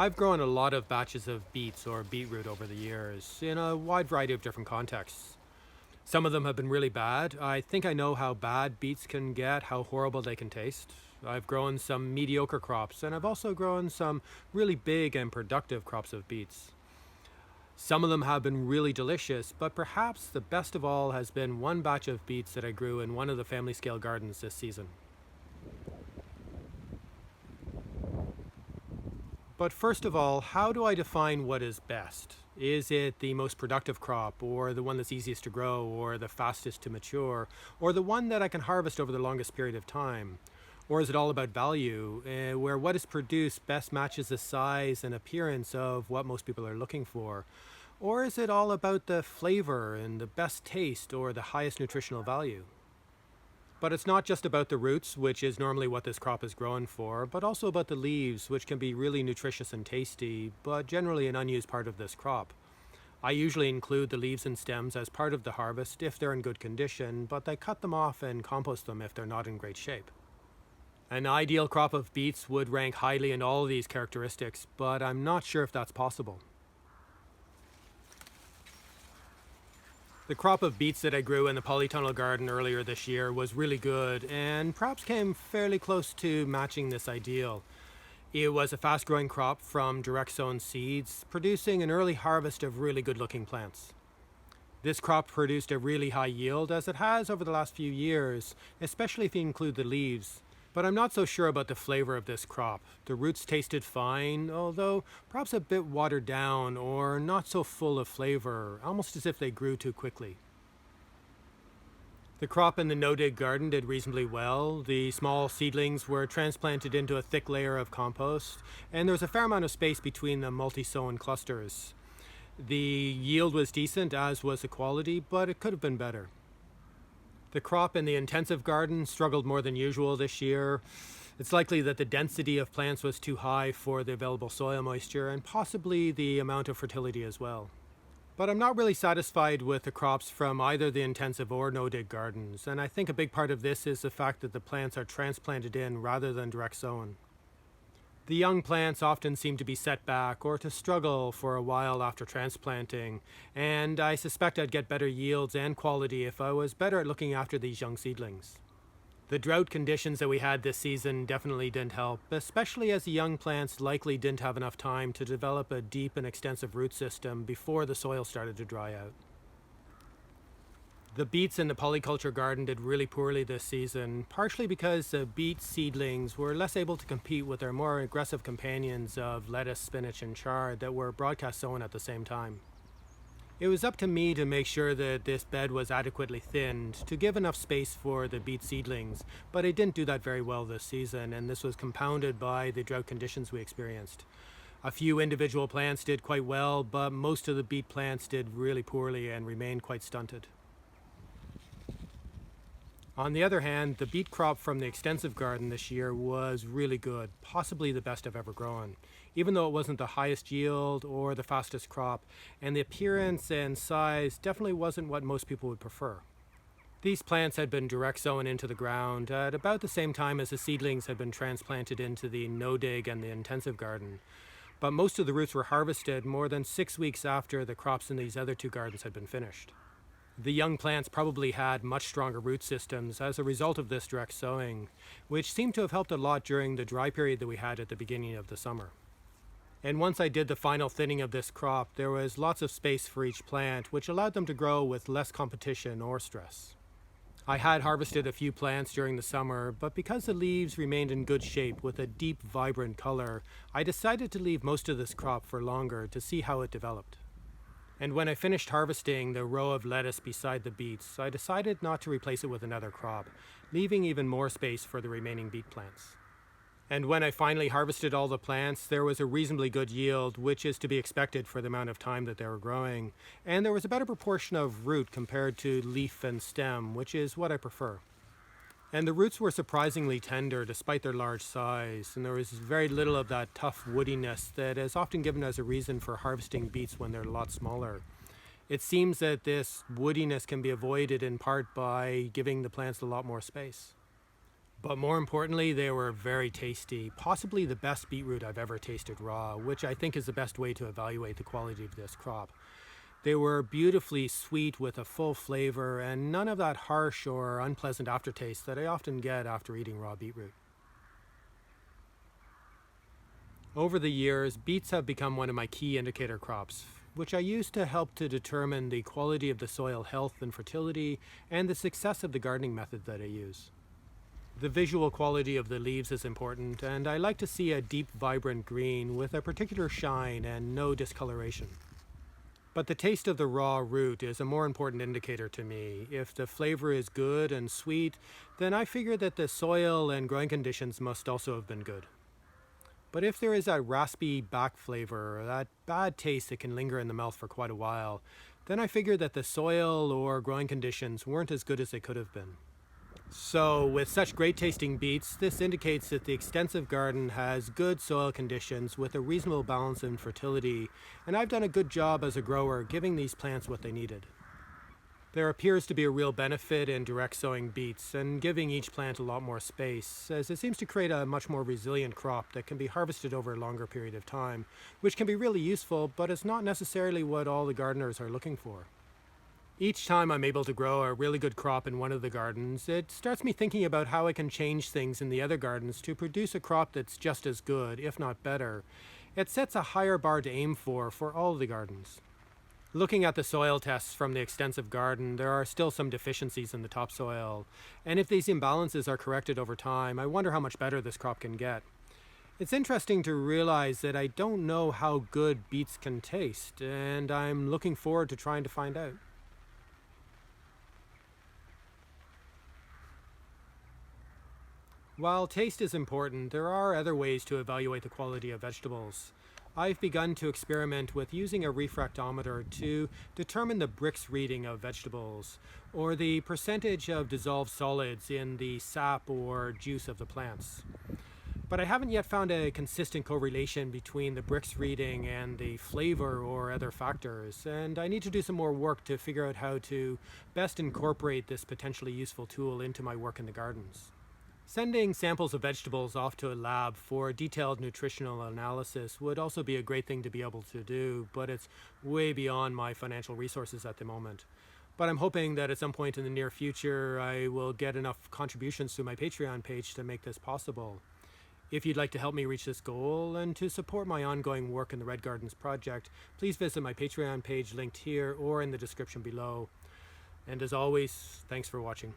I've grown a lot of batches of beets or beetroot over the years in a wide variety of different contexts. Some of them have been really bad. I think I know how bad beets can get, how horrible they can taste. I've grown some mediocre crops, and I've also grown some really big and productive crops of beets. Some of them have been really delicious, but perhaps the best of all has been one batch of beets that I grew in one of the family scale gardens this season. But first of all, how do I define what is best? Is it the most productive crop, or the one that's easiest to grow, or the fastest to mature, or the one that I can harvest over the longest period of time? Or is it all about value, where what is produced best matches the size and appearance of what most people are looking for? Or is it all about the flavor and the best taste or the highest nutritional value? But it's not just about the roots, which is normally what this crop is grown for, but also about the leaves, which can be really nutritious and tasty, but generally an unused part of this crop. I usually include the leaves and stems as part of the harvest if they're in good condition, but I cut them off and compost them if they're not in great shape. An ideal crop of beets would rank highly in all of these characteristics, but I'm not sure if that's possible. The crop of beets that I grew in the polytunnel garden earlier this year was really good and perhaps came fairly close to matching this ideal. It was a fast-growing crop from direct-sown seeds, producing an early harvest of really good-looking plants. This crop produced a really high yield, as it has over the last few years, especially if you include the leaves. But I'm not so sure about the flavor of this crop. The roots tasted fine, although perhaps a bit watered down or not so full of flavor, almost as if they grew too quickly. The crop in the no-dig garden did reasonably well. The small seedlings were transplanted into a thick layer of compost, and there was a fair amount of space between the multi-sown clusters. The yield was decent, as was the quality, but it could have been better. The crop in the intensive garden struggled more than usual this year. It's likely that the density of plants was too high for the available soil moisture and possibly the amount of fertility as well. But I'm not really satisfied with the crops from either the intensive or no-dig gardens, and I think a big part of this is the fact that the plants are transplanted in rather than direct sown. The young plants often seem to be set back or to struggle for a while after transplanting, and I suspect I'd get better yields and quality if I was better at looking after these young seedlings. The drought conditions that we had this season definitely didn't help, especially as the young plants likely didn't have enough time to develop a deep and extensive root system before the soil started to dry out. The beets in the polyculture garden did really poorly this season, partially because the beet seedlings were less able to compete with their more aggressive companions of lettuce, spinach, and chard that were broadcast sown at the same time. It was up to me to make sure that this bed was adequately thinned to give enough space for the beet seedlings, but I didn't do that very well this season, and this was compounded by the drought conditions we experienced. A few individual plants did quite well, but most of the beet plants did really poorly and remained quite stunted. On the other hand, the beet crop from the extensive garden this year was really good, possibly the best I've ever grown, even though it wasn't the highest yield or the fastest crop, and the appearance and size definitely wasn't what most people would prefer. These plants had been direct sown into the ground at about the same time as the seedlings had been transplanted into the no-dig and the intensive garden, but most of the roots were harvested more than 6 weeks after the crops in these other two gardens had been finished. The young plants probably had much stronger root systems as a result of this direct sowing, which seemed to have helped a lot during the dry period that we had at the beginning of the summer. And once I did the final thinning of this crop, there was lots of space for each plant, which allowed them to grow with less competition or stress. I had harvested a few plants during the summer, but because the leaves remained in good shape with a deep, vibrant color, I decided to leave most of this crop for longer to see how it developed. And when I finished harvesting the row of lettuce beside the beets, I decided not to replace it with another crop, leaving even more space for the remaining beet plants. And when I finally harvested all the plants, there was a reasonably good yield, which is to be expected for the amount of time that they were growing, and there was a better proportion of root compared to leaf and stem, which is what I prefer. And the roots were surprisingly tender despite their large size, and there was very little of that tough woodiness that is often given as a reason for harvesting beets when they're a lot smaller. It seems that this woodiness can be avoided in part by giving the plants a lot more space. But more importantly, they were very tasty, possibly the best beetroot I've ever tasted raw, which I think is the best way to evaluate the quality of this crop. They were beautifully sweet with a full flavor and none of that harsh or unpleasant aftertaste that I often get after eating raw beetroot. Over the years, beets have become one of my key indicator crops, which I use to help to determine the quality of the soil health and fertility and the success of the gardening method that I use. The visual quality of the leaves is important, and I like to see a deep, vibrant green with a particular shine and no discoloration. But the taste of the raw root is a more important indicator to me. If the flavor is good and sweet, then I figure that the soil and growing conditions must also have been good. But if there is a raspy back flavor, or that bad taste that can linger in the mouth for quite a while, then I figure that the soil or growing conditions weren't as good as they could have been. So with such great tasting beets, this indicates that the extensive garden has good soil conditions with a reasonable balance in fertility, and I've done a good job as a grower giving these plants what they needed. There appears to be a real benefit in direct sowing beets and giving each plant a lot more space, as it seems to create a much more resilient crop that can be harvested over a longer period of time, which can be really useful, but it's not necessarily what all the gardeners are looking for. Each time I'm able to grow a really good crop in one of the gardens, it starts me thinking about how I can change things in the other gardens to produce a crop that's just as good, if not better. It sets a higher bar to aim for all of the gardens. Looking at the soil tests from the extensive garden, there are still some deficiencies in the topsoil, and if these imbalances are corrected over time, I wonder how much better this crop can get. It's interesting to realize that I don't know how good beets can taste, and I'm looking forward to trying to find out. While taste is important, there are other ways to evaluate the quality of vegetables. I've begun to experiment with using a refractometer to determine the Brix reading of vegetables, or the percentage of dissolved solids in the sap or juice of the plants. But I haven't yet found a consistent correlation between the Brix reading and the flavor or other factors, and I need to do some more work to figure out how to best incorporate this potentially useful tool into my work in the gardens. Sending samples of vegetables off to a lab for detailed nutritional analysis would also be a great thing to be able to do, but it's way beyond my financial resources at the moment. But I'm hoping that at some point in the near future, I will get enough contributions to my Patreon page to make this possible. If you'd like to help me reach this goal and to support my ongoing work in the Red Gardens project, please visit my Patreon page linked here or in the description below. And as always, thanks for watching.